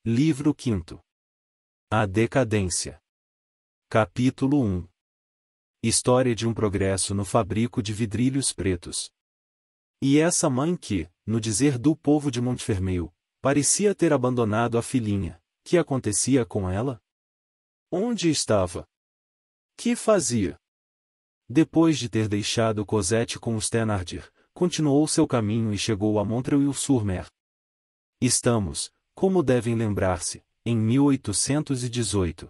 Livro quinto. A Decadência. Capítulo 1. História de um progresso no fabrico de vidrilhos pretos. E essa mãe que, no dizer do povo de Montfermeil, parecia ter abandonado a filhinha, que acontecia com ela? Onde estava? Que fazia? Depois de ter deixado Cosette com os Thénardier, continuou seu caminho e chegou a Montreuil-sur-Mer. Estamos, como devem lembrar-se, em 1818.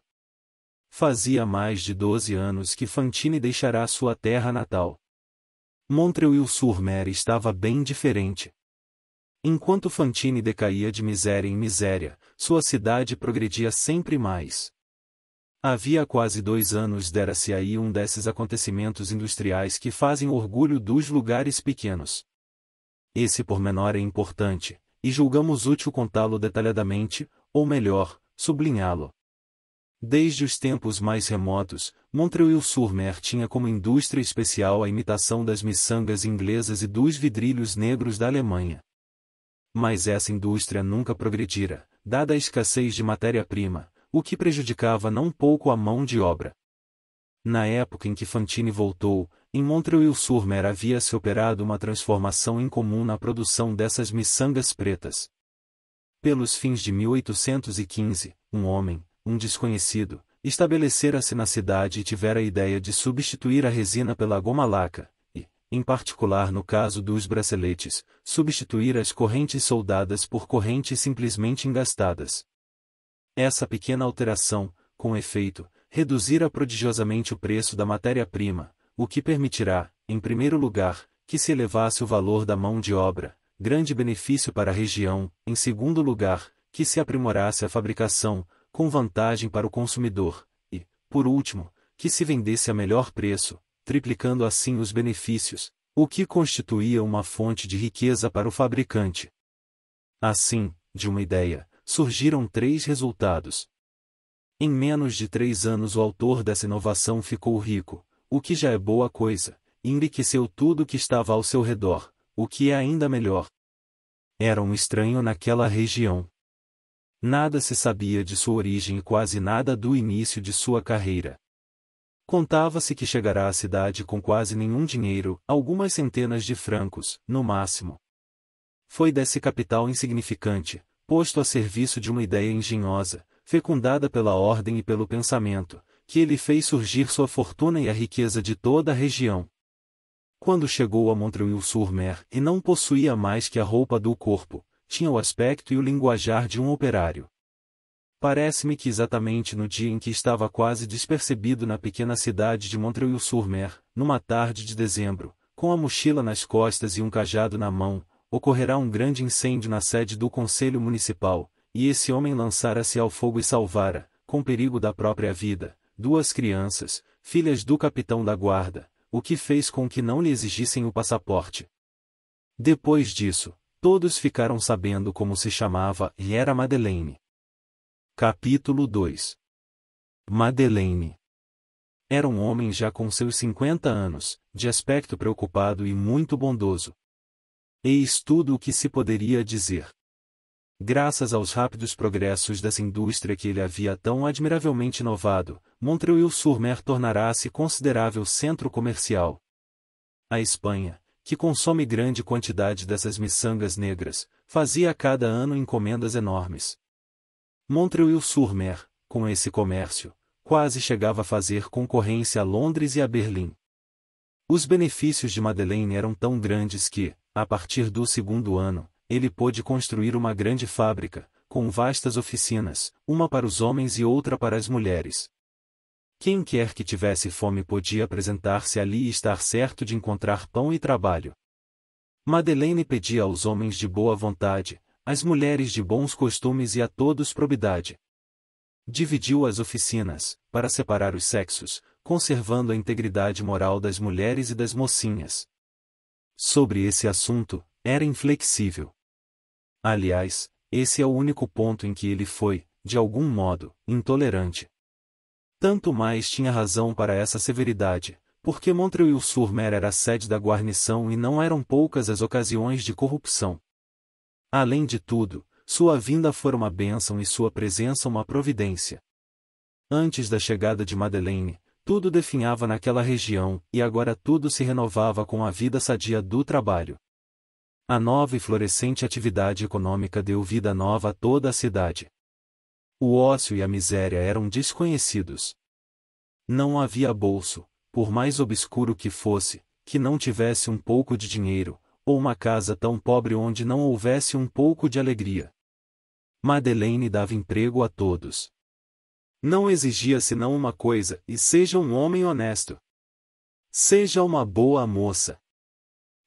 Fazia mais de 12 anos que Fantine deixara sua terra natal. Montreuil-sur-Mer estava bem diferente. Enquanto Fantine decaía de miséria em miséria, sua cidade progredia sempre mais. Havia quase 2 anos dera-se aí um desses acontecimentos industriais que fazem orgulho dos lugares pequenos. Esse pormenor é importante, e julgamos útil contá-lo detalhadamente, ou melhor, sublinhá-lo. Desde os tempos mais remotos, Montreuil-sur-Mer tinha como indústria especial a imitação das miçangas inglesas e dos vidrilhos negros da Alemanha. Mas essa indústria nunca progredira, dada a escassez de matéria-prima, o que prejudicava não pouco a mão de obra. Na época em que Fantine voltou, em Montreuil-sur-Mer havia-se operado uma transformação incomum na produção dessas miçangas pretas. Pelos fins de 1815, um homem, um desconhecido, estabelecera-se na cidade e tivera a ideia de substituir a resina pela goma laca, e, em particular no caso dos braceletes, substituir as correntes soldadas por correntes simplesmente engastadas. Essa pequena alteração, com efeito, reduzira prodigiosamente o preço da matéria-prima, o que permitirá, em primeiro lugar, que se elevasse o valor da mão de obra, grande benefício para a região, em segundo lugar, que se aprimorasse a fabricação, com vantagem para o consumidor, e, por último, que se vendesse a melhor preço, triplicando assim os benefícios, o que constituía uma fonte de riqueza para o fabricante. Assim, de uma ideia, surgiram 3 resultados. Em menos de 3 anos o autor dessa inovação ficou rico, o que já é boa coisa, e enriqueceu tudo o que estava ao seu redor, o que é ainda melhor. Era um estranho naquela região. Nada se sabia de sua origem e quase nada do início de sua carreira. Contava-se que chegará à cidade com quase nenhum dinheiro, algumas centenas de francos, no máximo. Foi desse capital insignificante, posto a serviço de uma ideia engenhosa, fecundada pela ordem e pelo pensamento, que ele fez surgir sua fortuna e a riqueza de toda a região. Quando chegou a Montreuil-sur-Mer e não possuía mais que a roupa do corpo, tinha o aspecto e o linguajar de um operário. Parece-me que exatamente no dia em que estava quase despercebido na pequena cidade de Montreuil-sur-Mer, numa tarde de dezembro, com a mochila nas costas e um cajado na mão, ocorrerá um grande incêndio na sede do Conselho Municipal, e esse homem lançara-se ao fogo e salvara, com perigo da própria vida, 2 crianças, filhas do capitão da guarda, o que fez com que não lhe exigissem o passaporte. Depois disso, todos ficaram sabendo como se chamava e era Madeleine. Capítulo 2. Madeleine. Era um homem já com seus 50 anos, de aspecto preocupado e muito bondoso. Eis tudo o que se poderia dizer. Graças aos rápidos progressos dessa indústria que ele havia tão admiravelmente inovado, Montreuil-sur-Mer tornará-se considerável centro comercial. A Espanha, que consome grande quantidade dessas miçangas negras, fazia a cada ano encomendas enormes. Montreuil-sur-Mer, com esse comércio, quase chegava a fazer concorrência a Londres e a Berlim. Os benefícios de Madeleine eram tão grandes que, a partir do 2º ano, ele pôde construir uma grande fábrica, com vastas oficinas, uma para os homens e outra para as mulheres. Quem quer que tivesse fome podia apresentar-se ali e estar certo de encontrar pão e trabalho. Madeleine pedia aos homens de boa vontade, às mulheres de bons costumes e a todos probidade. Dividiu as oficinas, para separar os sexos, conservando a integridade moral das mulheres e das mocinhas. Sobre esse assunto, era inflexível. Aliás, esse é o único ponto em que ele foi, de algum modo, intolerante. Tanto mais tinha razão para essa severidade, porque Montreuil-sur-Mer era a sede da guarnição e não eram poucas as ocasiões de corrupção. Além de tudo, sua vinda fora uma bênção e sua presença uma providência. Antes da chegada de Madeleine, tudo definhava naquela região, e agora tudo se renovava com a vida sadia do trabalho. A nova e florescente atividade econômica deu vida nova a toda a cidade. O ócio e a miséria eram desconhecidos. Não havia bolso, por mais obscuro que fosse, que não tivesse um pouco de dinheiro, ou uma casa tão pobre onde não houvesse um pouco de alegria. Madeleine dava emprego a todos. Não exigia senão uma coisa, e seja um homem honesto. Seja uma boa moça.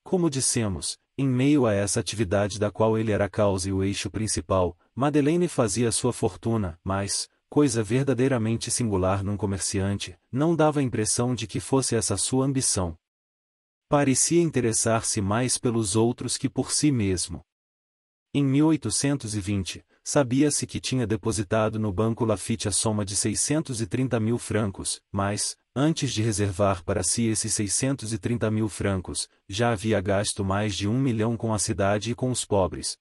Como dissemos, em meio a essa atividade da qual ele era a causa e o eixo principal, Madeleine fazia sua fortuna, mas, coisa verdadeiramente singular num comerciante, não dava a impressão de que fosse essa sua ambição. Parecia interessar-se mais pelos outros que por si mesmo. Em 1820, sabia-se que tinha depositado no Banco Laffitte a soma de 630 mil francos, mas, antes de reservar para si esses 630 mil francos, já havia gasto mais de 1 milhão com a cidade e com os pobres.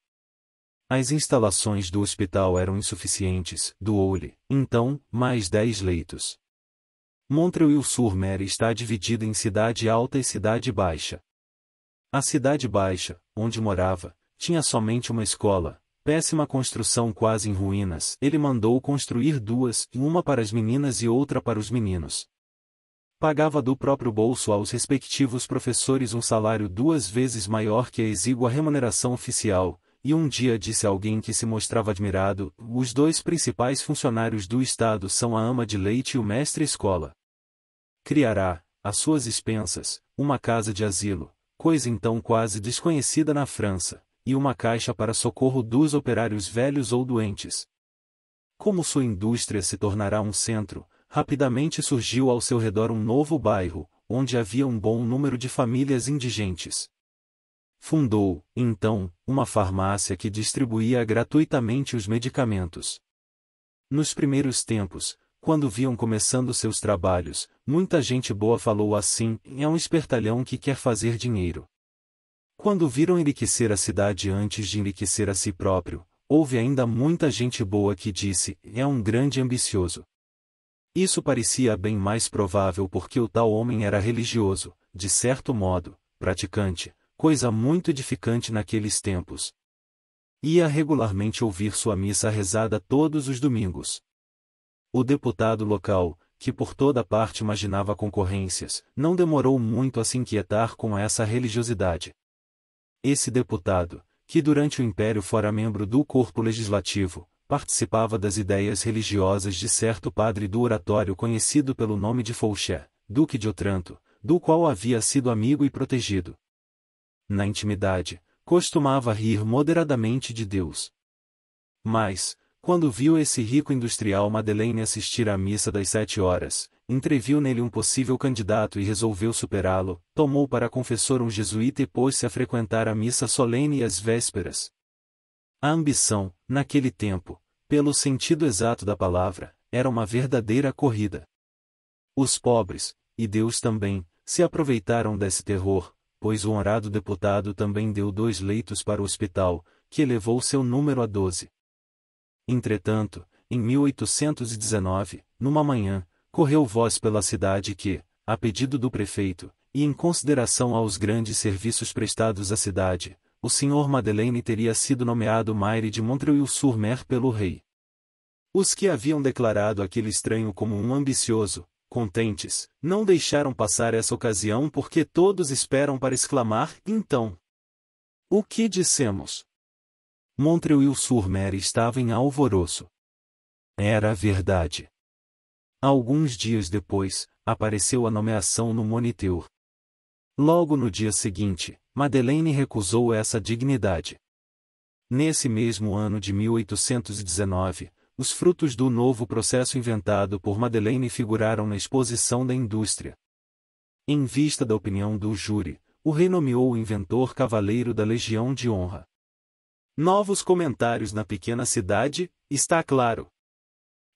As instalações do hospital eram insuficientes, doou-lhe, então, mais 10 leitos. Montreuil-sur-Mer está dividida em Cidade Alta e Cidade Baixa. A Cidade Baixa, onde morava, tinha somente uma escola, péssima construção quase em ruínas. Ele mandou construir duas, uma para as meninas e outra para os meninos. Pagava do próprio bolso aos respectivos professores um salário 2 vezes maior que a exígua remuneração oficial, e um dia disse a alguém que se mostrava admirado: os 2 principais funcionários do Estado são a ama de leite e o mestre-escola. Criará, às suas expensas, uma casa de asilo, coisa então quase desconhecida na França, e uma caixa para socorro dos operários velhos ou doentes. Como sua indústria se tornará um centro, rapidamente surgiu ao seu redor um novo bairro, onde havia um bom número de famílias indigentes. Fundou, então, uma farmácia que distribuía gratuitamente os medicamentos. Nos primeiros tempos, quando viam começando seus trabalhos, muita gente boa falou assim: é um espertalhão que quer fazer dinheiro. Quando viram enriquecer a cidade antes de enriquecer a si próprio, houve ainda muita gente boa que disse: é um grande ambicioso. Isso parecia bem mais provável porque o tal homem era religioso, de certo modo, praticante, coisa muito edificante naqueles tempos. Ia regularmente ouvir sua missa rezada todos os domingos. O deputado local, que por toda parte imaginava concorrências, não demorou muito a se inquietar com essa religiosidade. Esse deputado, que durante o Império fora membro do corpo legislativo, participava das ideias religiosas de certo padre do oratório conhecido pelo nome de Fouché, duque de Otranto, do qual havia sido amigo e protegido. Na intimidade, costumava rir moderadamente de Deus. Mas, quando viu esse rico industrial Madeleine assistir à missa das 7 horas, entreviu nele um possível candidato e resolveu superá-lo, tomou para confessor um jesuíta e pôs-se a frequentar a missa solene e as vésperas. A ambição, naquele tempo, pelo sentido exato da palavra, era uma verdadeira corrida. Os pobres, e Deus também, se aproveitaram desse terror, pois o honrado deputado também deu 2 leitos para o hospital, que elevou seu número a 12. Entretanto, em 1819, numa manhã, correu voz pela cidade que, a pedido do prefeito, e em consideração aos grandes serviços prestados à cidade, o Sr. Madeleine teria sido nomeado maire de Montreuil-sur-Mer pelo rei. Os que haviam declarado aquele estranho como um ambicioso, contentes, não deixaram passar essa ocasião porque todos esperam para exclamar: então, o que dissemos? Montreuil-sur-Mer estava em alvoroço. Era verdade. Alguns dias depois, apareceu a nomeação no Moniteur. Logo no dia seguinte, Madeleine recusou essa dignidade. Nesse mesmo ano de 1819, os frutos do novo processo inventado por Madeleine figuraram na exposição da indústria. Em vista da opinião do júri, o rei nomeou o inventor cavaleiro da Legião de Honra. Novos comentários na pequena cidade, está claro.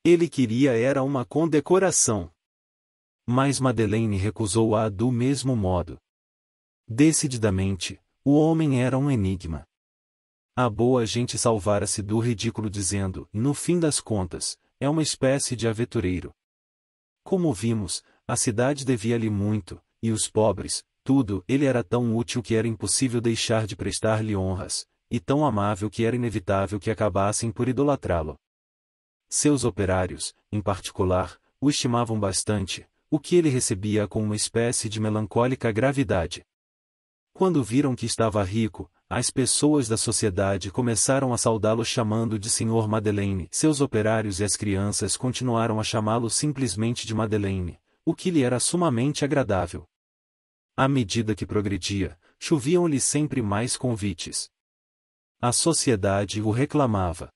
Ele queria era uma condecoração. Mas Madeleine recusou-a do mesmo modo. Decididamente, o homem era um enigma. A boa gente salvara-se do ridículo dizendo, no fim das contas, é uma espécie de aventureiro. Como vimos, a cidade devia-lhe muito, e os pobres, tudo. Ele era tão útil que era impossível deixar de prestar-lhe honras, e tão amável que era inevitável que acabassem por idolatrá-lo. Seus operários, em particular, o estimavam bastante, o que ele recebia com uma espécie de melancólica gravidade. Quando viram que estava rico, as pessoas da sociedade começaram a saudá-lo chamando de Sr. Madeleine. Seus operários e as crianças continuaram a chamá-lo simplesmente de Madeleine, o que lhe era sumamente agradável. À medida que progredia, choviam-lhe sempre mais convites. A sociedade o reclamava.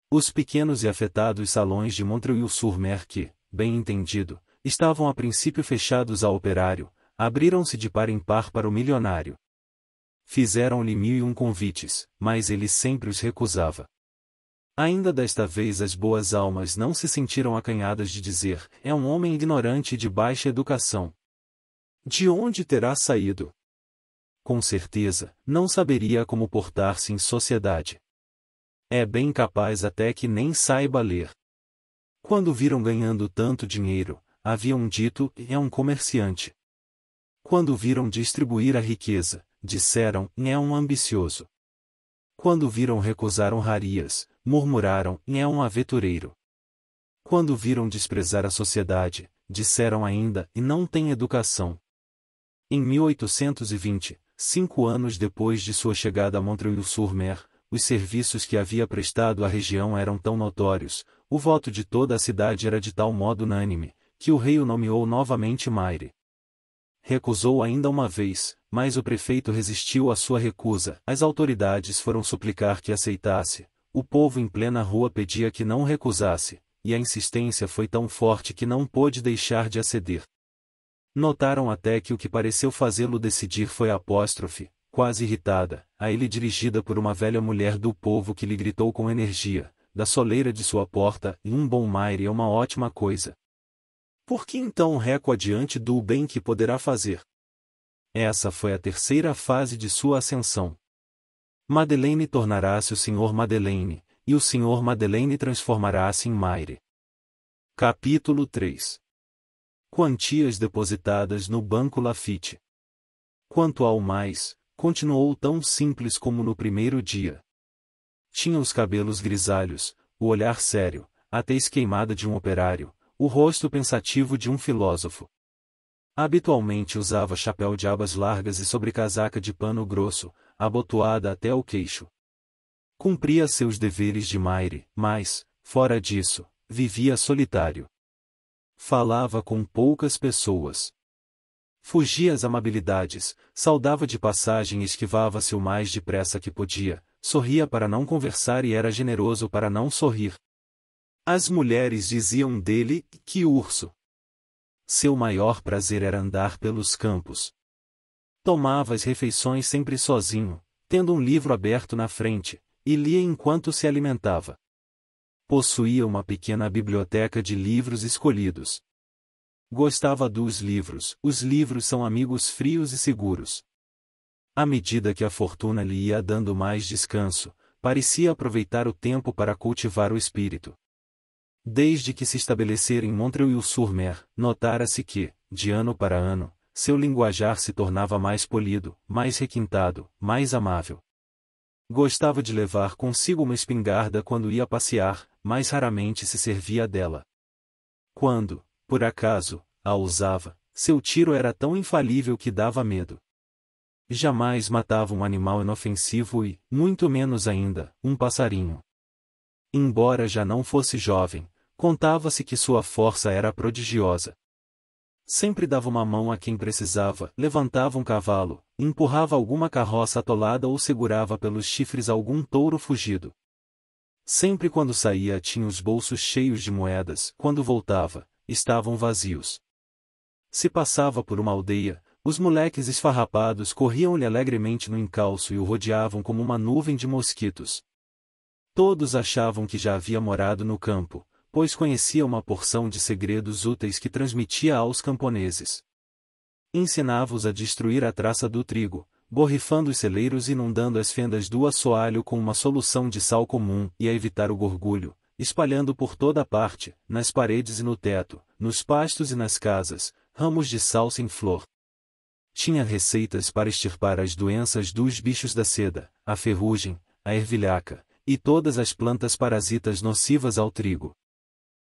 Os pequenos e afetados salões de Montreuil-sur-Mer que, bem entendido, estavam a princípio fechados ao operário, abriram-se de par em par para o milionário. Fizeram-lhe 1001 convites, mas ele sempre os recusava. Ainda desta vez as boas almas não se sentiram acanhadas de dizer, é um homem ignorante e de baixa educação. De onde terá saído? Com certeza, não saberia como portar-se em sociedade. É bem capaz até que nem saiba ler. Quando viram ganhando tanto dinheiro, haviam dito, é um comerciante. Quando viram distribuir a riqueza, disseram, é um ambicioso. Quando viram recusar honrarias, murmuraram, é um aventureiro. Quando viram desprezar a sociedade, disseram ainda, e não tem educação. Em 1820, 5 anos depois de sua chegada a Montreuil-sur-Mer, os serviços que havia prestado à região eram tão notórios, o voto de toda a cidade era de tal modo unânime, que o rei o nomeou novamente maire. Recusou ainda uma vez, mas o prefeito resistiu à sua recusa. As autoridades foram suplicar que aceitasse. O povo em plena rua pedia que não recusasse, e a insistência foi tão forte que não pôde deixar de aceder. Notaram até que o que pareceu fazê-lo decidir foi a apóstrofe, quase irritada, a ele dirigida por uma velha mulher do povo que lhe gritou com energia, da soleira de sua porta, e um bom maire é uma ótima coisa. Por que então recua diante do bem que poderá fazer? Essa foi a terceira fase de sua ascensão. Madeleine tornará-se o Sr. Madeleine, e o Sr. Madeleine transformará-se em maire. Capítulo 3. Quantias depositadas no Banco Laffitte. Quanto ao mais, continuou tão simples como no primeiro dia. Tinha os cabelos grisalhos, o olhar sério, a tez queimada de um operário, o rosto pensativo de um filósofo. Habitualmente usava chapéu de abas largas e sobrecasaca de pano grosso, abotoada até o queixo. Cumpria seus deveres de maire, mas, fora disso, vivia solitário. Falava com poucas pessoas. Fugia às amabilidades, saudava de passagem e esquivava-se o mais depressa que podia, sorria para não conversar e era generoso para não sorrir. As mulheres diziam dele, que urso. Seu maior prazer era andar pelos campos. Tomava as refeições sempre sozinho, tendo um livro aberto na frente, e lia enquanto se alimentava. Possuía uma pequena biblioteca de livros escolhidos. Gostava dos livros. Os livros são amigos frios e seguros. À medida que a fortuna lhe ia dando mais descanso, parecia aproveitar o tempo para cultivar o espírito. Desde que se estabelecera em Montreuil-sur-Mer, notara-se que, de ano para ano, seu linguajar se tornava mais polido, mais requintado, mais amável. Gostava de levar consigo uma espingarda quando ia passear, mas raramente se servia dela. Quando, por acaso, a usava, seu tiro era tão infalível que dava medo. Jamais matava um animal inofensivo e, muito menos ainda, um passarinho. Embora já não fosse jovem, contava-se que sua força era prodigiosa. Sempre dava uma mão a quem precisava, levantava um cavalo, empurrava alguma carroça atolada ou segurava pelos chifres algum touro fugido. Sempre quando saía tinha os bolsos cheios de moedas, quando voltava, estavam vazios. Se passava por uma aldeia, os moleques esfarrapados corriam-lhe alegremente no encalço e o rodeavam como uma nuvem de mosquitos. Todos achavam que já havia morado no campo, pois conhecia uma porção de segredos úteis que transmitia aos camponeses. Ensinava-os a destruir a traça do trigo, borrifando os celeiros e inundando as fendas do assoalho com uma solução de sal comum e a evitar o gorgulho, espalhando por toda a parte, nas paredes e no teto, nos pastos e nas casas, ramos de salsa em flor. Tinha receitas para extirpar as doenças dos bichos da seda, a ferrugem, a ervilhaca, e todas as plantas parasitas nocivas ao trigo.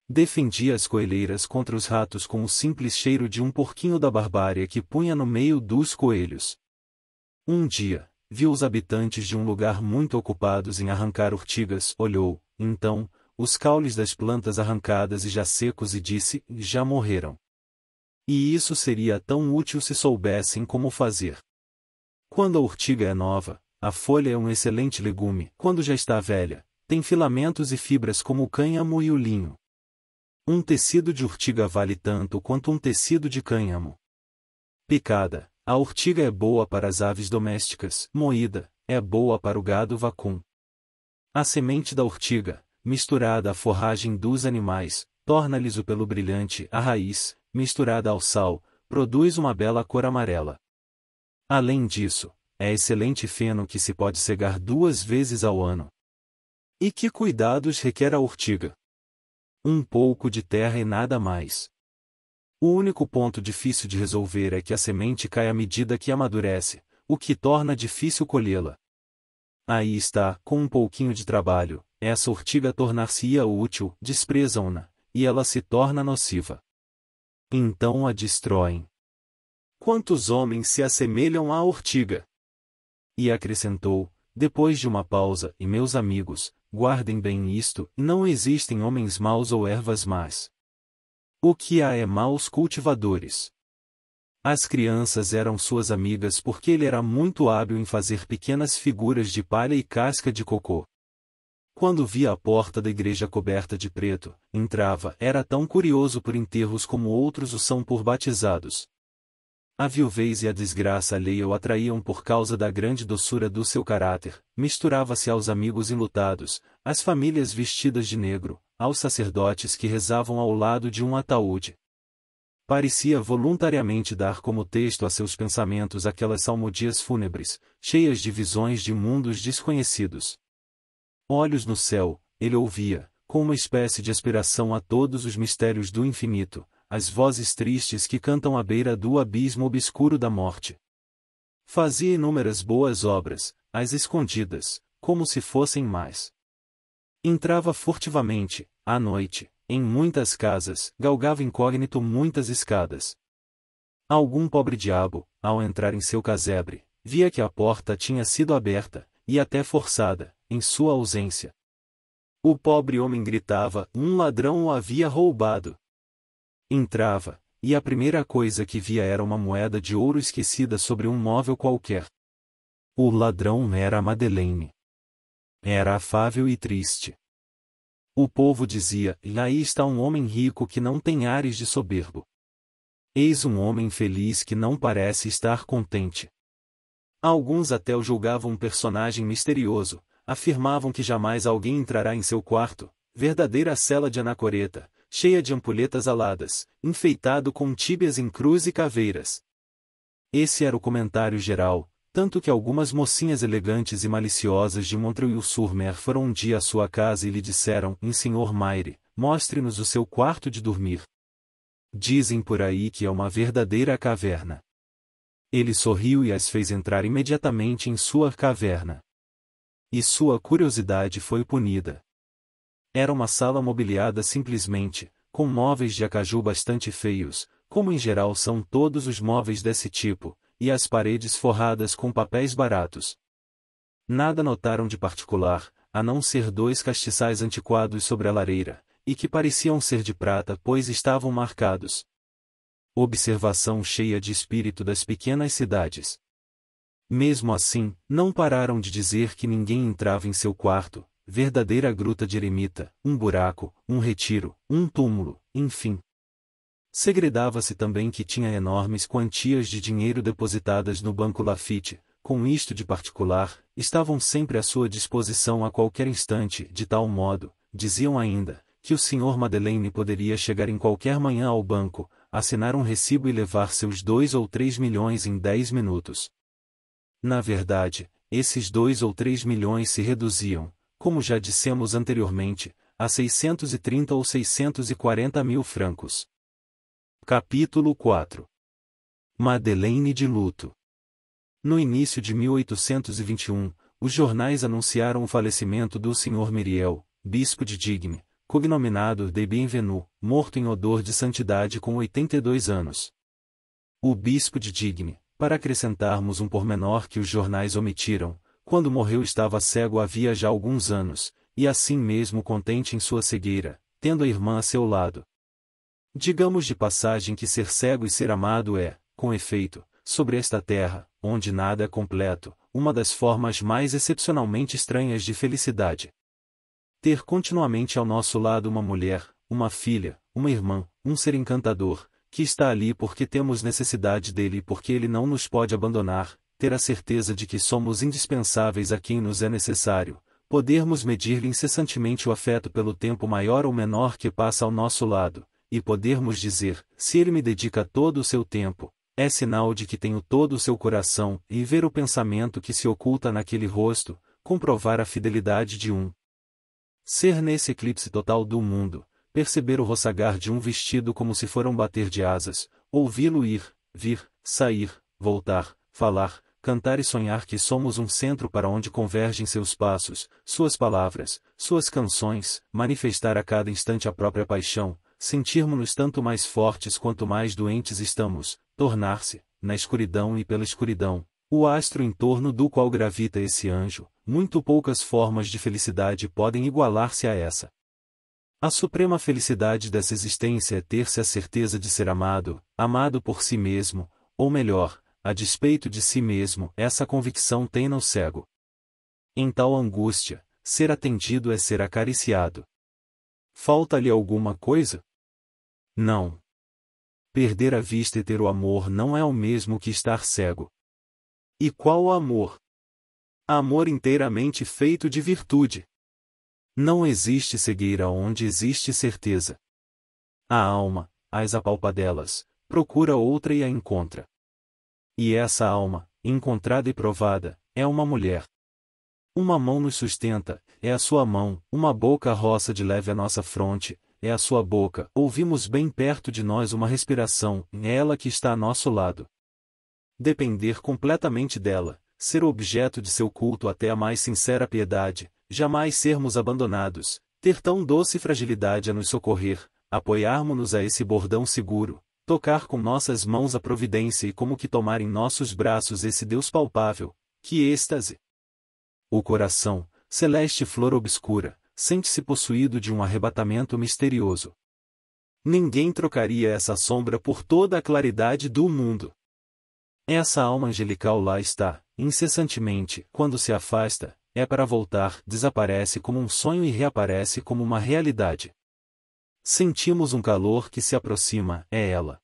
Defendia as coelheiras contra os ratos com o simples cheiro de um porquinho da barbárie que punha no meio dos coelhos. Um dia, viu os habitantes de um lugar muito ocupados em arrancar urtigas, olhou, então, os caules das plantas arrancadas e já secos e disse, já morreram. E isso seria tão útil se soubessem como fazer. Quando a urtiga é nova, a folha é um excelente legume. Quando já está velha, tem filamentos e fibras como o cânhamo e o linho. Um tecido de urtiga vale tanto quanto um tecido de cânhamo. Picada, a urtiga é boa para as aves domésticas. Moída, é boa para o gado vacum. A semente da urtiga, misturada à forragem dos animais, torna-lhes o pelo brilhante. A raiz, misturada ao sal, produz uma bela cor amarela. Além disso, é excelente feno que se pode cegar 2 vezes ao ano. E que cuidados requer a urtiga? Um pouco de terra e nada mais. O único ponto difícil de resolver é que a semente cai à medida que amadurece, o que torna difícil colhê-la. Aí está, com um pouquinho de trabalho, essa urtiga tornar-se-ia útil, desprezam-na, e ela se torna nociva. Então a destroem. Quantos homens se assemelham à urtiga? E acrescentou, depois de uma pausa, e meus amigos, guardem bem isto, não existem homens maus ou ervas más. O que há é maus cultivadores. As crianças eram suas amigas porque ele era muito hábil em fazer pequenas figuras de palha e casca de cocô. Quando via a porta da igreja coberta de preto, entrava, era tão curioso por enterros como outros o são por batizados. A viuvez e a desgraça alheia o atraíam por causa da grande doçura do seu caráter, misturava-se aos amigos enlutados, às famílias vestidas de negro, aos sacerdotes que rezavam ao lado de um ataúde. Parecia voluntariamente dar como texto a seus pensamentos aquelas salmodias fúnebres, cheias de visões de mundos desconhecidos. Olhos no céu, ele ouvia, com uma espécie de aspiração a todos os mistérios do infinito, as vozes tristes que cantam à beira do abismo obscuro da morte. Fazia inúmeras boas obras, às escondidas, como se fossem mais. Entrava furtivamente, à noite, em muitas casas, galgava incógnito muitas escadas. Algum pobre diabo, ao entrar em seu casebre, via que a porta tinha sido aberta, e até forçada, em sua ausência. O pobre homem gritava, um ladrão o havia roubado. Entrava, e a primeira coisa que via era uma moeda de ouro esquecida sobre um móvel qualquer. O ladrão era a Madeleine. Era afável e triste. O povo dizia, aí está um homem rico que não tem ares de soberbo. Eis um homem feliz que não parece estar contente. Alguns até o julgavam um personagem misterioso, afirmavam que jamais alguém entrará em seu quarto, verdadeira cela de anacoreta, cheia de ampulhetas aladas, enfeitado com tíbias em cruz e caveiras. Esse era o comentário geral, tanto que algumas mocinhas elegantes e maliciosas de Montreuil-sur-Mer foram um dia à sua casa e lhe disseram, Sr. Maire, mostre-nos o seu quarto de dormir. Dizem por aí que é uma verdadeira caverna. Ele sorriu e as fez entrar imediatamente em sua caverna. E sua curiosidade foi punida. Era uma sala mobiliada simplesmente, com móveis de acaju bastante feios, como em geral são todos os móveis desse tipo, e as paredes forradas com papéis baratos. Nada notaram de particular, a não ser 2 castiçais antiquados sobre a lareira, e que pareciam ser de prata pois estavam marcados. Observação cheia de espírito das pequenas cidades. Mesmo assim, não pararam de dizer que ninguém entrava em seu quarto, verdadeira gruta de eremita, um buraco, um retiro, um túmulo, enfim. Segredava-se também que tinha enormes quantias de dinheiro depositadas no Banco Lafite, com isto de particular, estavam sempre à sua disposição a qualquer instante, de tal modo, diziam ainda, que o Sr. Madeleine poderia chegar em qualquer manhã ao banco, assinar um recibo e levar seus 2 ou 3 milhões em 10 minutos. Na verdade, esses 2 ou 3 milhões se reduziam, como já dissemos anteriormente, a 630 ou 640 mil francos. Capítulo 4. Madeleine de luto. No início de 1821, os jornais anunciaram o falecimento do Sr. Myriel, bispo de Digne, cognominado de Bienvenu, morto em odor de santidade com 82 anos. O bispo de Digne, para acrescentarmos um pormenor que os jornais omitiram, quando morreu estava cego havia já alguns anos, e assim mesmo contente em sua cegueira, tendo a irmã a seu lado. Digamos de passagem que ser cego e ser amado é, com efeito, sobre esta terra, onde nada é completo, uma das formas mais excepcionalmente estranhas de felicidade. Ter continuamente ao nosso lado uma mulher, uma filha, uma irmã, um ser encantador, que está ali porque temos necessidade dele e porque ele não nos pode abandonar, ter a certeza de que somos indispensáveis a quem nos é necessário, podermos medir-lhe incessantemente o afeto pelo tempo maior ou menor que passa ao nosso lado, e podermos dizer, se ele me dedica todo o seu tempo, é sinal de que tenho todo o seu coração, e ver o pensamento que se oculta naquele rosto, comprovar a fidelidade de um ser nesse eclipse total do mundo, perceber o roçagar de um vestido como se for um bater de asas, ouvi-lo ir, vir, sair, voltar, falar, cantar e sonhar que somos um centro para onde convergem seus passos, suas palavras, suas canções, manifestar a cada instante a própria paixão, sentirmos-nos tanto mais fortes quanto mais doentes estamos, tornar-se, na escuridão e pela escuridão, o astro em torno do qual gravita esse anjo. Muito poucas formas de felicidade podem igualar-se a essa. A suprema felicidade dessa existência é ter-se a certeza de ser amado, amado por si mesmo, ou melhor, a despeito de si mesmo, essa convicção tem-no cego. Em tal angústia, ser atendido é ser acariciado. Falta-lhe alguma coisa? Não. Perder a vista e ter o amor não é o mesmo que estar cego. E qual o amor? Amor inteiramente feito de virtude. Não existe cegueira onde existe certeza. A alma, às apalpadelas, procura outra e a encontra. E essa alma, encontrada e provada, é uma mulher. Uma mão nos sustenta, é a sua mão, uma boca roça de leve a nossa fronte, é a sua boca, ouvimos bem perto de nós uma respiração, é ela que está a nosso lado. Depender completamente dela, ser objeto de seu culto até a mais sincera piedade, jamais sermos abandonados, ter tão doce fragilidade a nos socorrer, apoiarmos-nos a esse bordão seguro, tocar com nossas mãos a providência e como que tomar em nossos braços esse Deus palpável, que êxtase! O coração, celeste flor obscura, sente-se possuído de um arrebatamento misterioso. Ninguém trocaria essa sombra por toda a claridade do mundo. Essa alma angelical lá está, incessantemente, quando se afasta, é para voltar, desaparece como um sonho e reaparece como uma realidade. Sentimos um calor que se aproxima, é ela.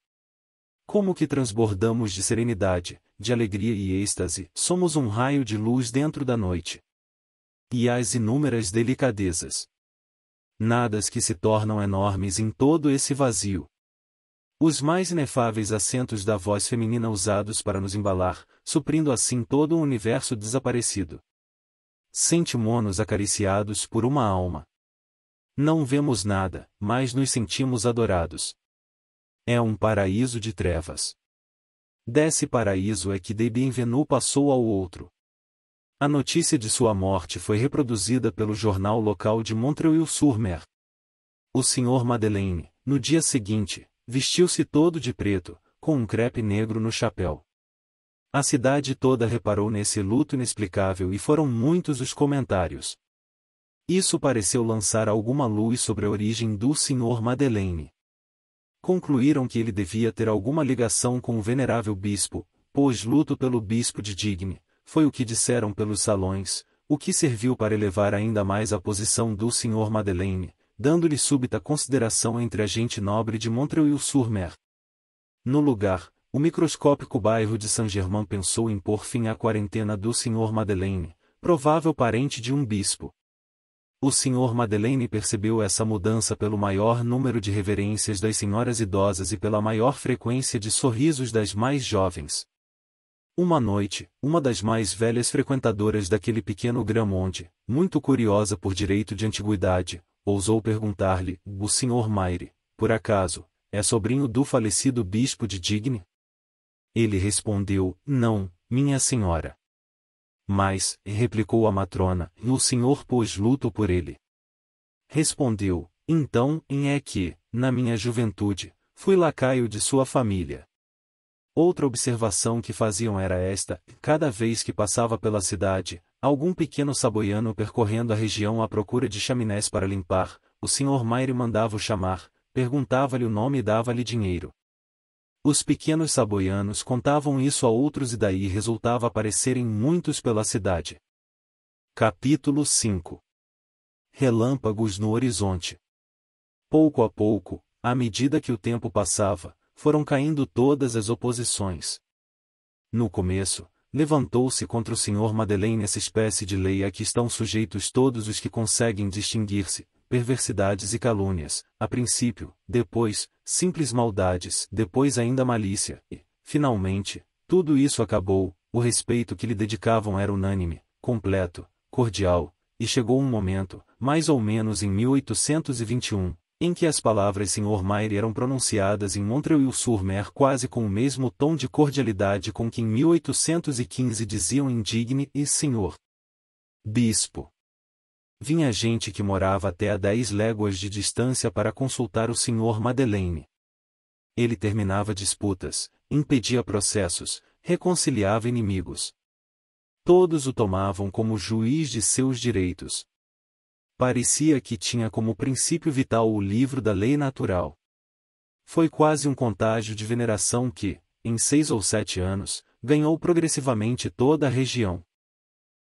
Como que transbordamos de serenidade, de alegria e êxtase, somos um raio de luz dentro da noite. E as inúmeras delicadezas. Nadas que se tornam enormes em todo esse vazio. Os mais inefáveis acentos da voz feminina usados para nos embalar, suprindo assim todo o universo desaparecido. Sentimos-nos acariciados por uma alma. Não vemos nada, mas nos sentimos adorados. É um paraíso de trevas. Desse paraíso é que de Bienvenu passou ao outro. A notícia de sua morte foi reproduzida pelo jornal local de Montreuil-sur-Mer. O Sr. Madeleine, no dia seguinte, vestiu-se todo de preto, com um crepe negro no chapéu. A cidade toda reparou nesse luto inexplicável e foram muitos os comentários. Isso pareceu lançar alguma luz sobre a origem do Sr. Madeleine. Concluíram que ele devia ter alguma ligação com o venerável bispo, pois luto pelo bispo de Digne, foi o que disseram pelos salões, o que serviu para elevar ainda mais a posição do Sr. Madeleine, dando-lhe súbita consideração entre a gente nobre de Montreuil-sur-Mer. No lugar, o microscópico bairro de Saint-Germain pensou em pôr fim à quarentena do Sr. Madeleine, provável parente de um bispo. O Sr. Madeleine percebeu essa mudança pelo maior número de reverências das senhoras idosas e pela maior frequência de sorrisos das mais jovens. Uma noite, uma das mais velhas frequentadoras daquele pequeno Gramonde, muito curiosa por direito de antiguidade, ousou perguntar-lhe: o Sr. Mayre, por acaso, é sobrinho do falecido bispo de Digne? Ele respondeu: não, minha senhora. Mas, replicou a matrona, o senhor pôs luto por ele. Respondeu: então, é que, na minha juventude, fui lacaio de sua família. Outra observação que faziam era esta: cada vez que passava pela cidade, algum pequeno saboiano percorrendo a região à procura de chaminés para limpar, o Sr. Mayre mandava-o chamar, perguntava-lhe o nome e dava-lhe dinheiro. Os pequenos saboianos contavam isso a outros e daí resultava aparecerem muitos pela cidade. Capítulo 5. Relâmpagos no horizonte. Pouco a pouco, à medida que o tempo passava, foram caindo todas as oposições. No começo, levantou-se contra o Sr. Madeleine essa espécie de lei a que estão sujeitos todos os que conseguem distinguir-se, perversidades e calúnias, a princípio, depois, simples maldades, depois ainda malícia, e, finalmente, tudo isso acabou, o respeito que lhe dedicavam era unânime, completo, cordial, e chegou um momento, mais ou menos em 1821, em que as palavras Sr. Mayre eram pronunciadas em Montreuil-sur-Mer quase com o mesmo tom de cordialidade com que em 1815 diziam Indigne e Sr. Bispo. Vinha gente que morava até a 10 léguas de distância para consultar o Sr. Madeleine. Ele terminava disputas, impedia processos, reconciliava inimigos. Todos o tomavam como juiz de seus direitos. Parecia que tinha como princípio vital o livro da lei natural. Foi quase um contágio de veneração que, em 6 ou 7 anos, ganhou progressivamente toda a região.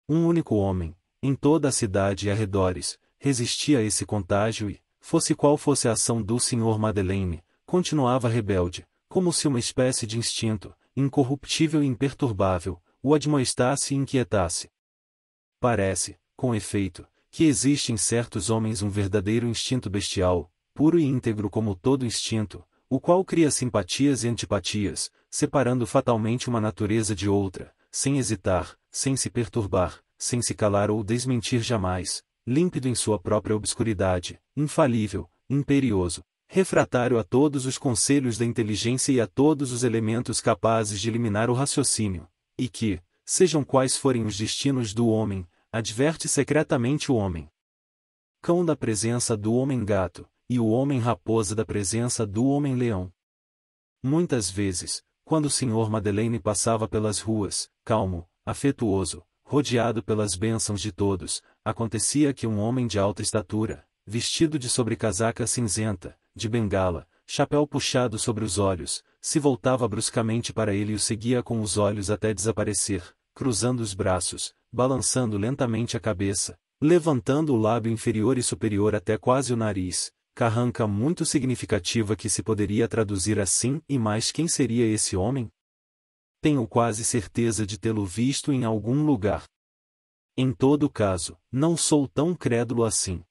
Um único homem, em toda a cidade e arredores, resistia a esse contágio e, fosse qual fosse a ação do Sr. Madeleine, continuava rebelde, como se uma espécie de instinto, incorruptível e imperturbável, o admoestasse e inquietasse. Parece, com efeito, que existe em certos homens um verdadeiro instinto bestial, puro e íntegro como todo instinto, o qual cria simpatias e antipatias, separando fatalmente uma natureza de outra, sem hesitar, sem se perturbar, sem se calar ou desmentir jamais, límpido em sua própria obscuridade, infalível, imperioso, refratário a todos os conselhos da inteligência e a todos os elementos capazes de eliminar o raciocínio, e que, sejam quais forem os destinos do homem, adverte secretamente o homem cão da presença do homem-gato, e o homem-raposa da presença do homem-leão. Muitas vezes, quando o Sr. Madeleine passava pelas ruas, calmo, afetuoso, rodeado pelas bênçãos de todos, acontecia que um homem de alta estatura, vestido de sobrecasaca cinzenta, de bengala, chapéu puxado sobre os olhos, se voltava bruscamente para ele e o seguia com os olhos até desaparecer, cruzando os braços, balançando lentamente a cabeça, levantando o lábio inferior e superior até quase o nariz, carranca muito significativa que se poderia traduzir assim: e mais quem seria esse homem? Tenho quase certeza de tê-lo visto em algum lugar. Em todo caso, não sou tão crédulo assim.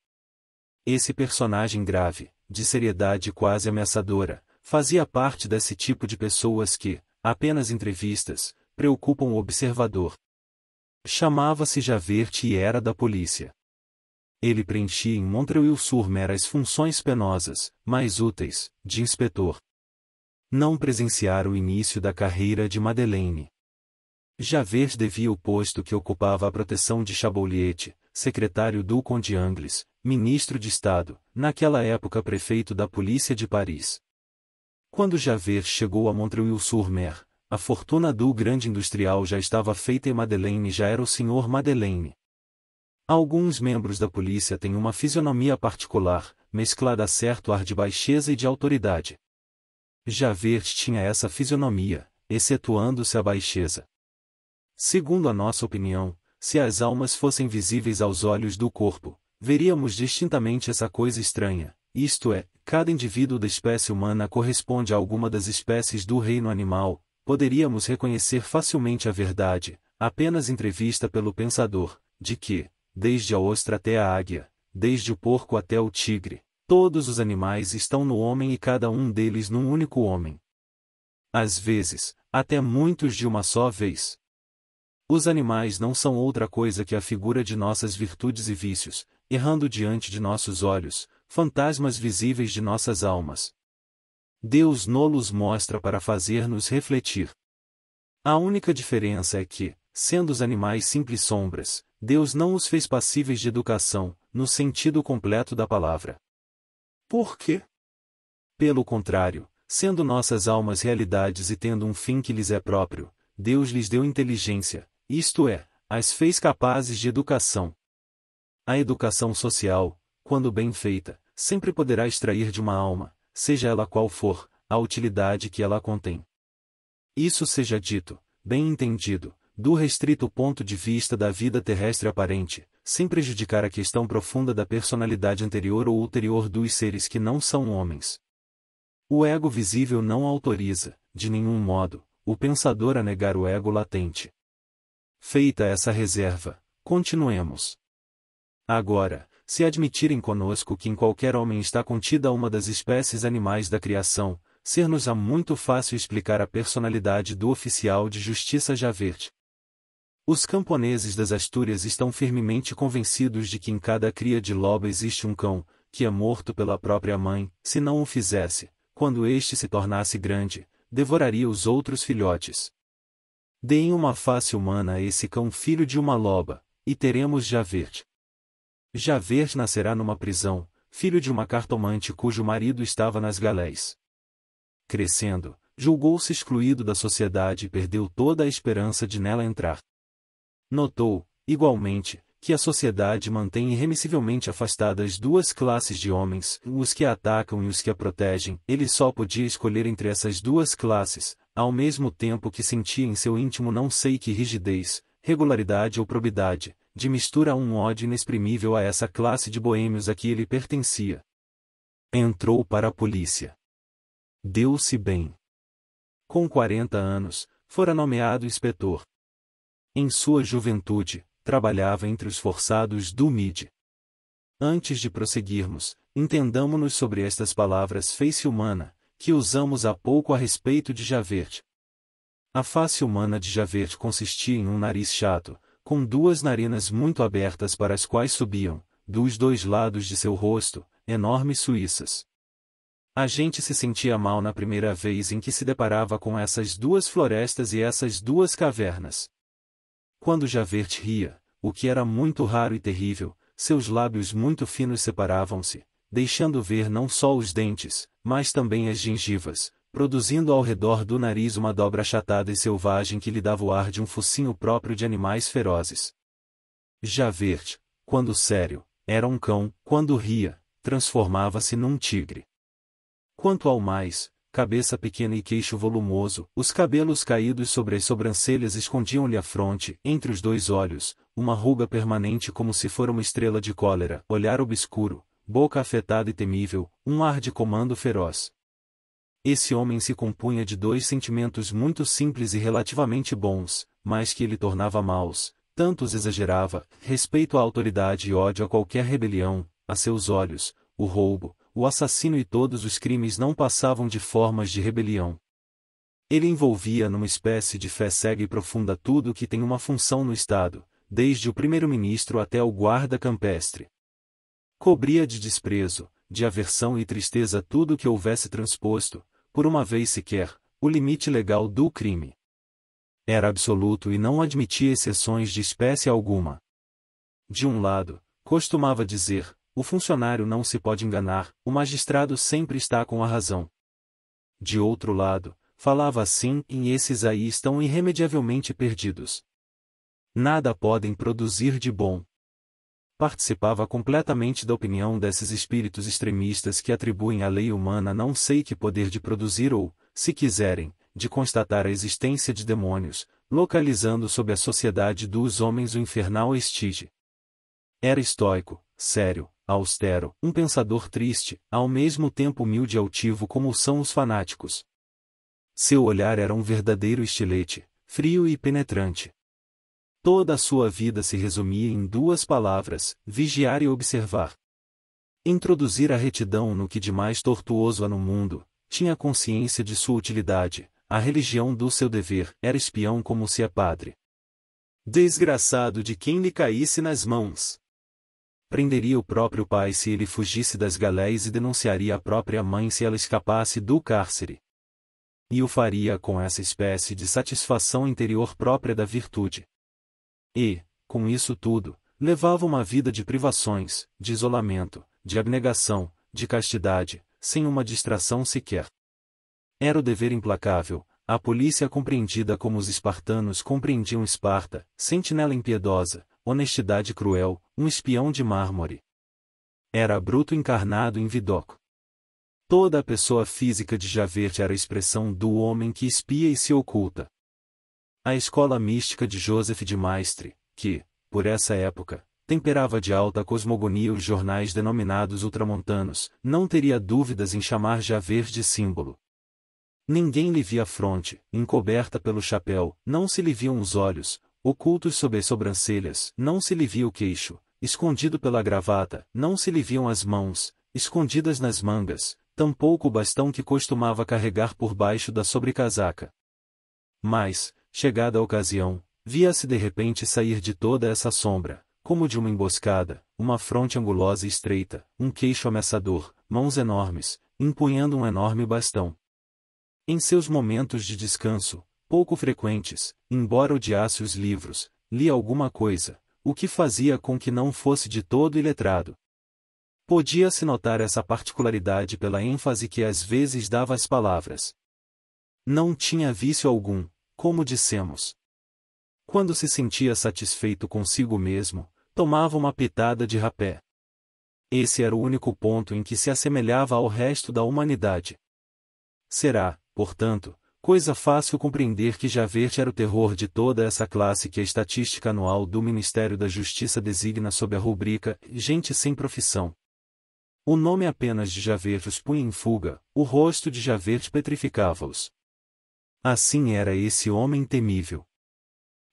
Esse personagem grave, de seriedade quase ameaçadora, fazia parte desse tipo de pessoas que, apenas entrevistas, preocupam o observador. Chamava-se Javert e era da polícia. Ele preenchia em Montreuil-sur-Mer as funções penosas, mais úteis, de inspetor. Não presenciara o início da carreira de Madeleine. Javert devia o posto que ocupava à proteção de Chabouliet, secretário do Conde Angles, ministro de Estado, naquela época prefeito da polícia de Paris. Quando Javert chegou a Montreuil-sur-Mer, a fortuna do grande industrial já estava feita e Madeleine já era o Sr. Madeleine. Alguns membros da polícia têm uma fisionomia particular, mesclada a certo ar de baixeza e de autoridade. Javert tinha essa fisionomia, excetuando-se a baixeza. Segundo a nossa opinião, se as almas fossem visíveis aos olhos do corpo, veríamos distintamente essa coisa estranha, isto é, cada indivíduo da espécie humana corresponde a alguma das espécies do reino animal. Poderíamos reconhecer facilmente a verdade, apenas entrevista pelo pensador, de que, desde a ostra até a águia, desde o porco até o tigre, todos os animais estão no homem e cada um deles num único homem. Às vezes, até muitos de uma só vez. Os animais não são outra coisa que a figura de nossas virtudes e vícios, errando diante de nossos olhos, fantasmas visíveis de nossas almas. Deus nos mostra para fazer-nos refletir. A única diferença é que, sendo os animais simples sombras, Deus não os fez passíveis de educação, no sentido completo da palavra. Por quê? Pelo contrário, sendo nossas almas realidades e tendo um fim que lhes é próprio, Deus lhes deu inteligência, isto é, as fez capazes de educação. A educação social, quando bem feita, sempre poderá extrair de uma alma, seja ela qual for, a utilidade que ela contém. Isso seja dito, bem entendido, do restrito ponto de vista da vida terrestre aparente, sem prejudicar a questão profunda da personalidade anterior ou ulterior dos seres que não são homens. O ego visível não autoriza, de nenhum modo, o pensador a negar o ego latente. Feita essa reserva, continuemos. Agora, se admitirem conosco que em qualquer homem está contida uma das espécies animais da criação, ser-nos-á muito fácil explicar a personalidade do oficial de justiça Javert. Os camponeses das Astúrias estão firmemente convencidos de que em cada cria de loba existe um cão, que é morto pela própria mãe, se não o fizesse, quando este se tornasse grande, devoraria os outros filhotes. Deem uma face humana a esse cão filho de uma loba, e teremos Javert. Javert nascerá numa prisão, filho de uma cartomante cujo marido estava nas galés. Crescendo, julgou-se excluído da sociedade e perdeu toda a esperança de nela entrar. Notou, igualmente, que a sociedade mantém irremissivelmente afastadas duas classes de homens, os que a atacam e os que a protegem. Ele só podia escolher entre essas duas classes, ao mesmo tempo que sentia em seu íntimo não sei que rigidez, regularidade ou probidade, de mistura um ódio inexprimível a essa classe de boêmios a que ele pertencia. Entrou para a polícia. Deu-se bem. Com 40 anos, fora nomeado inspetor. Em sua juventude, trabalhava entre os forçados do MID. Antes de prosseguirmos, entendamo-nos sobre estas palavras face humana, que usamos há pouco a respeito de Javert. A face humana de Javert consistia em um nariz chato, com duas narinas muito abertas para as quais subiam, dos dois lados de seu rosto, enormes suíças. A gente se sentia mal na primeira vez em que se deparava com essas duas florestas e essas duas cavernas. Quando Javert ria, o que era muito raro e terrível, seus lábios muito finos separavam-se, deixando ver não só os dentes, mas também as gengivas, produzindo ao redor do nariz uma dobra achatada e selvagem que lhe dava o ar de um focinho próprio de animais ferozes. Javert, quando sério, era um cão, quando ria, transformava-se num tigre. Quanto ao mais, cabeça pequena e queixo volumoso, os cabelos caídos sobre as sobrancelhas escondiam-lhe a fronte, entre os dois olhos, uma ruga permanente como se fora uma estrela de cólera, olhar obscuro, boca afetada e temível, um ar de comando feroz. Esse homem se compunha de dois sentimentos muito simples e relativamente bons, mas que ele tornava maus, tanto os exagerava, respeito à autoridade e ódio a qualquer rebelião, a seus olhos, o roubo, o assassino e todos os crimes não passavam de formas de rebelião. Ele envolvia numa espécie de fé cega e profunda tudo o que tem uma função no Estado, desde o primeiro-ministro até o guarda campestre. Cobria de desprezo, de aversão e tristeza tudo o que houvesse transposto, por uma vez sequer, o limite legal do crime. Era absoluto e não admitia exceções de espécie alguma. De um lado, costumava dizer, o funcionário não se pode enganar, o magistrado sempre está com a razão. De outro lado, falava assim, e esses aí estão irremediavelmente perdidos. Nada podem produzir de bom. Participava completamente da opinião desses espíritos extremistas que atribuem à lei humana não sei que poder de produzir ou, se quiserem, de constatar a existência de demônios, localizando sob a sociedade dos homens o infernal estige. Era estoico, sério, austero, um pensador triste, ao mesmo tempo humilde e altivo como são os fanáticos. Seu olhar era um verdadeiro estilete, frio e penetrante. Toda a sua vida se resumia em duas palavras, vigiar e observar. Introduzir a retidão no que de mais tortuoso há no mundo, tinha consciência de sua utilidade, a religião do seu dever, era espião como se é padre. Desgraçado de quem lhe caísse nas mãos. Prenderia o próprio pai se ele fugisse das galés e denunciaria a própria mãe se ela escapasse do cárcere. E o faria com essa espécie de satisfação interior própria da virtude. E, com isso tudo, levava uma vida de privações, de isolamento, de abnegação, de castidade, sem uma distração sequer. Era o dever implacável, a polícia compreendida como os espartanos compreendiam Esparta, sentinela impiedosa, honestidade cruel, um espião de mármore. Era Bruto encarnado em Vidocq. Toda a pessoa física de Javert era a expressão do homem que espia e se oculta. A escola mística de Joseph de Maistre, que, por essa época, temperava de alta cosmogonia os jornais denominados ultramontanos, não teria dúvidas em chamar Javert de símbolo. Ninguém lhe via a fronte, encoberta pelo chapéu, não se lhe viam os olhos, ocultos sob as sobrancelhas, não se lhe via o queixo, escondido pela gravata, não se lhe viam as mãos, escondidas nas mangas, tampouco o bastão que costumava carregar por baixo da sobrecasaca. Mas, chegada a ocasião, via-se de repente sair de toda essa sombra, como de uma emboscada, uma fronte angulosa e estreita, um queixo ameaçador, mãos enormes, empunhando um enorme bastão. Em seus momentos de descanso, pouco frequentes, embora odiasse os livros, lia alguma coisa, o que fazia com que não fosse de todo iletrado. Podia-se notar essa particularidade pela ênfase que às vezes dava às palavras. Não tinha vício algum, como dissemos. Quando se sentia satisfeito consigo mesmo, tomava uma pitada de rapé. Esse era o único ponto em que se assemelhava ao resto da humanidade. Será, portanto, coisa fácil compreender que Javert era o terror de toda essa classe que a estatística anual do Ministério da Justiça designa sob a rubrica gente sem profissão. O nome apenas de Javert os punha em fuga, o rosto de Javert petrificava-os. Assim era esse homem temível.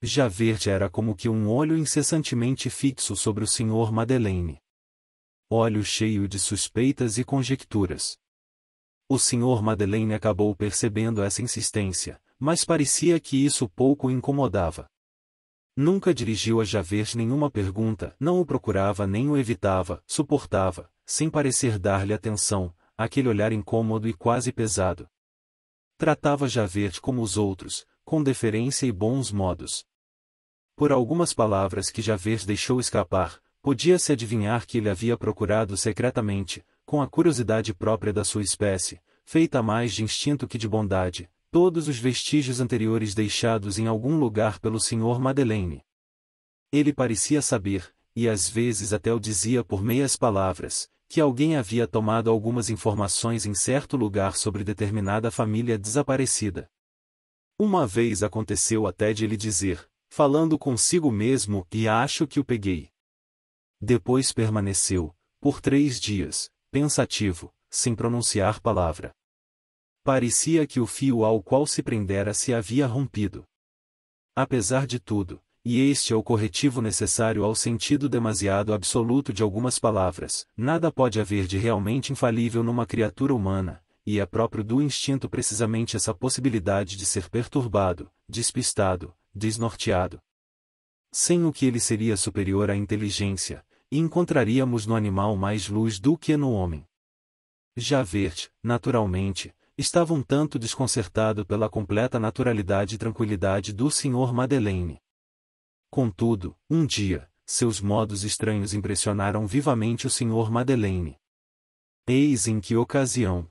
Javert era como que um olho incessantemente fixo sobre o Sr. Madeleine. Olho cheio de suspeitas e conjecturas. O Sr. Madeleine acabou percebendo essa insistência, mas parecia que isso pouco o incomodava. Nunca dirigiu a Javert nenhuma pergunta, não o procurava nem o evitava, suportava, sem parecer dar-lhe atenção, aquele olhar incômodo e quase pesado. Tratava Javert como os outros, com deferência e bons modos. Por algumas palavras que Javert deixou escapar, podia-se adivinhar que ele havia procurado secretamente, com a curiosidade própria da sua espécie, feita mais de instinto que de bondade, todos os vestígios anteriores deixados em algum lugar pelo Sr. Madeleine. Ele parecia saber, e às vezes até o dizia por meias palavras, que alguém havia tomado algumas informações em certo lugar sobre determinada família desaparecida. Uma vez aconteceu até de ele dizer, falando consigo mesmo, e acho que o peguei. Depois permaneceu, por 3 dias, pensativo, sem pronunciar palavra. Parecia que o fio ao qual se prendera se havia rompido. Apesar de tudo, e este é o corretivo necessário ao sentido demasiado absoluto de algumas palavras, nada pode haver de realmente infalível numa criatura humana, e é próprio do instinto precisamente essa possibilidade de ser perturbado, despistado, desnorteado. Sem o que ele seria superior à inteligência, e encontraríamos no animal mais luz do que no homem. Javert, naturalmente, estava um tanto desconcertado pela completa naturalidade e tranquilidade do Sr. Madeleine. Contudo, um dia, seus modos estranhos impressionaram vivamente o Sr. Madeleine. Eis em que ocasião.